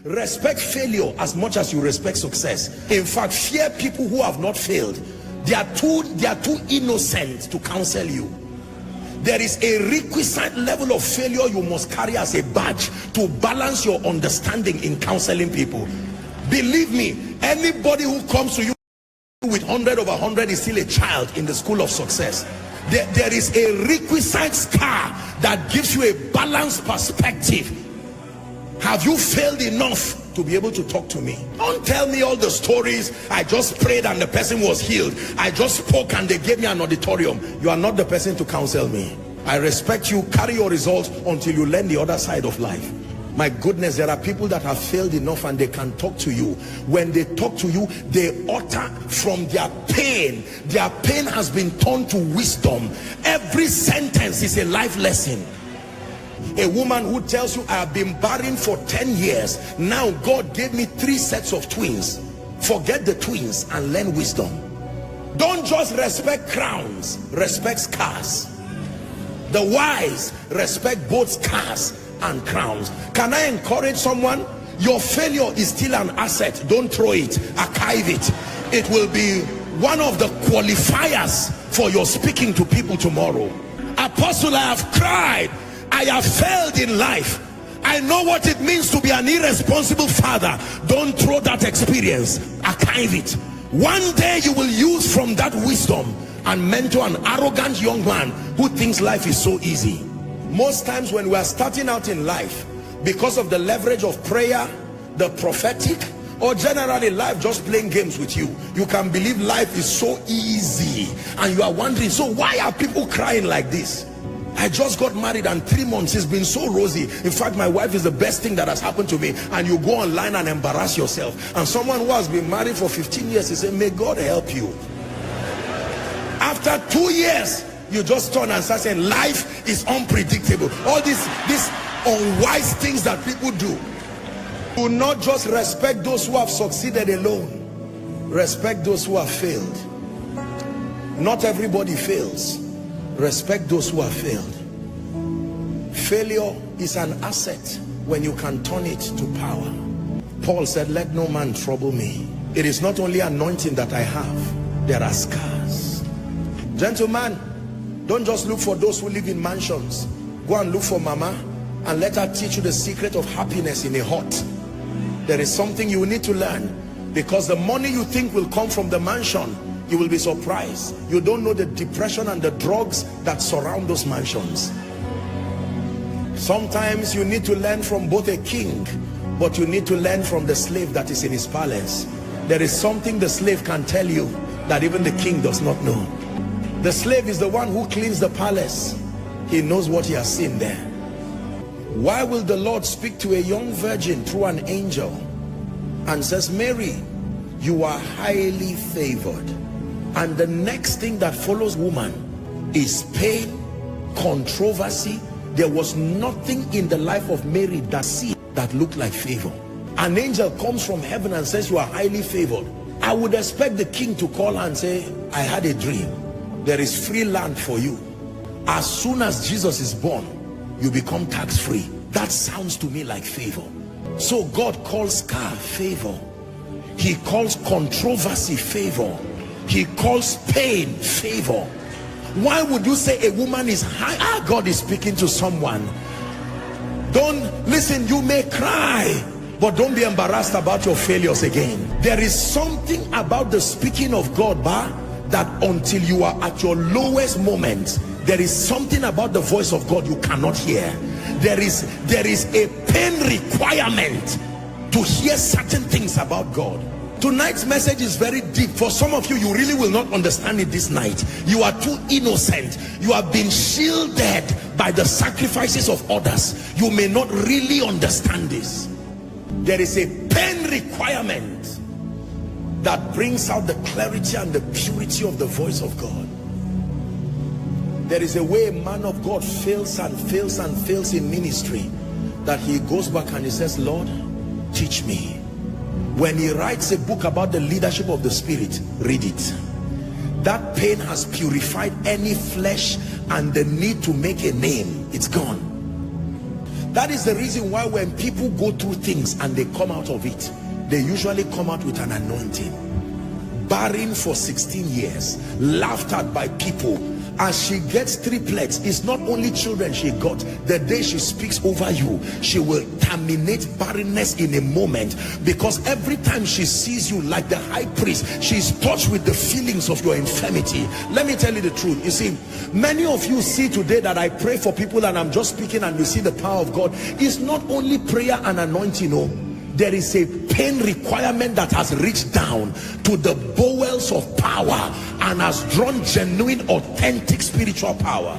Respect failure as much as you respect success. In fact, fear people who have not failed. They are too innocent to counsel you. There is a requisite level of failure you must carry as a badge to balance your understanding in counseling people. Believe me, anybody who comes to you with 100 over 100 is still a child in the school of success. There is a requisite scar that gives you a balanced perspective. Have you failed enough to be able to talk to me? Don't tell me all the stories. I just prayed and the person was healed. I just spoke and they gave me an auditorium. You are not the person to counsel me. I respect you. Carry your results until you learn the other side of life. My goodness, there are people that have failed enough and they can talk to you. When they talk to you, they utter from their pain. Their pain has been turned to wisdom. Every sentence is a life lesson. A woman who tells you, I have been barren for 10 years. Now God gave me 3 sets of twins. Forget the twins and learn wisdom. Don't just respect crowns, respect scars. The wise respect both scars and crowns. Can I encourage someone? Your failure is still an asset. Don't throw it, archive it. It will be one of the qualifiers for your speaking to people tomorrow. Apostle, I have cried, I have failed in life. I know what it means to be an irresponsible father. Don't throw that experience, archive it. One day you will use from that wisdom and mentor an arrogant young man who thinks life is so easy. Most times when we are starting out in life, because of the leverage of prayer, the prophetic, or generally life just playing games with you, you can believe life is so easy and you are wondering, so why are people crying like this? I just got married and 3 months it's been so rosy. In fact, my wife is the best thing that has happened to me. And you go online and embarrass yourself. And someone who has been married for 15 years, he said, may God help you. After 2 years, you just turn and start saying life is unpredictable. All these unwise things that people do. Do not just respect those who have succeeded alone. Respect those who have failed. Not everybody fails. Respect those who have failed. Failure is an asset when you can turn it to power. Paul said, let no man trouble me. It is not only anointing that I have, there are scars. Gentlemen, don't just look for those who live in mansions. Go and look for mama and let her teach you the secret of happiness in a hut. There is something you need to learn, because the money you think will come from the mansion, you will be surprised. You don't know the depression and the drugs that surround those mansions. Sometimes you need to learn from both a king, but you need to learn from the slave that is in his palace. There is something the slave can tell you that even the king does not know. The slave is the one who cleans the palace. He knows what he has seen there. Why will the Lord speak to a young virgin through an angel and says, Mary, you are highly favored? And the next thing that follows woman is pain, controversy. There was nothing in the life of Mary that looked like favor. An angel comes from heaven and says you are highly favored. I would expect the king to call her and say, I had a dream. There is free land for you. As soon as Jesus is born, you become tax-free. That sounds to me like favor. So God calls scar favor. He calls controversy favor. He calls pain favor. Why would you say a woman is high? God is speaking to someone. Don't listen, you may cry, but don't be embarrassed about your failures again. There is something about the speaking of God, that until you are at your lowest moment, there is something about the voice of God you cannot hear. There is a pain requirement to hear certain things about God. Tonight's message is very deep. For some of you, you really will not understand it this night. You are too innocent. You have been shielded by the sacrifices of others. You may not really understand this. There is a pain requirement that brings out the clarity and the purity of the voice of God. There is a way a man of God fails and fails and fails in ministry, that he goes back and he says, Lord, teach me. When he writes a book about the leadership of the Spirit, read it. That pain has purified any flesh and the need to make a name. It's gone. That is the reason why when people go through things and they come out of it, they usually come out with an anointing. Barren for 16 years, laughed at by people. As she gets triplets, it's not only children she got. The day she speaks over you, she will terminate barrenness in a moment, because every time she sees you like the high priest, she's touched with the feelings of your infirmity. Let me tell you the truth. You see, many of you see today that I pray for people and I'm just speaking and you see the power of God. It's not only prayer and anointing, no. There is a pain requirement that has reached down to the bowels of power and has drawn genuine, authentic spiritual power.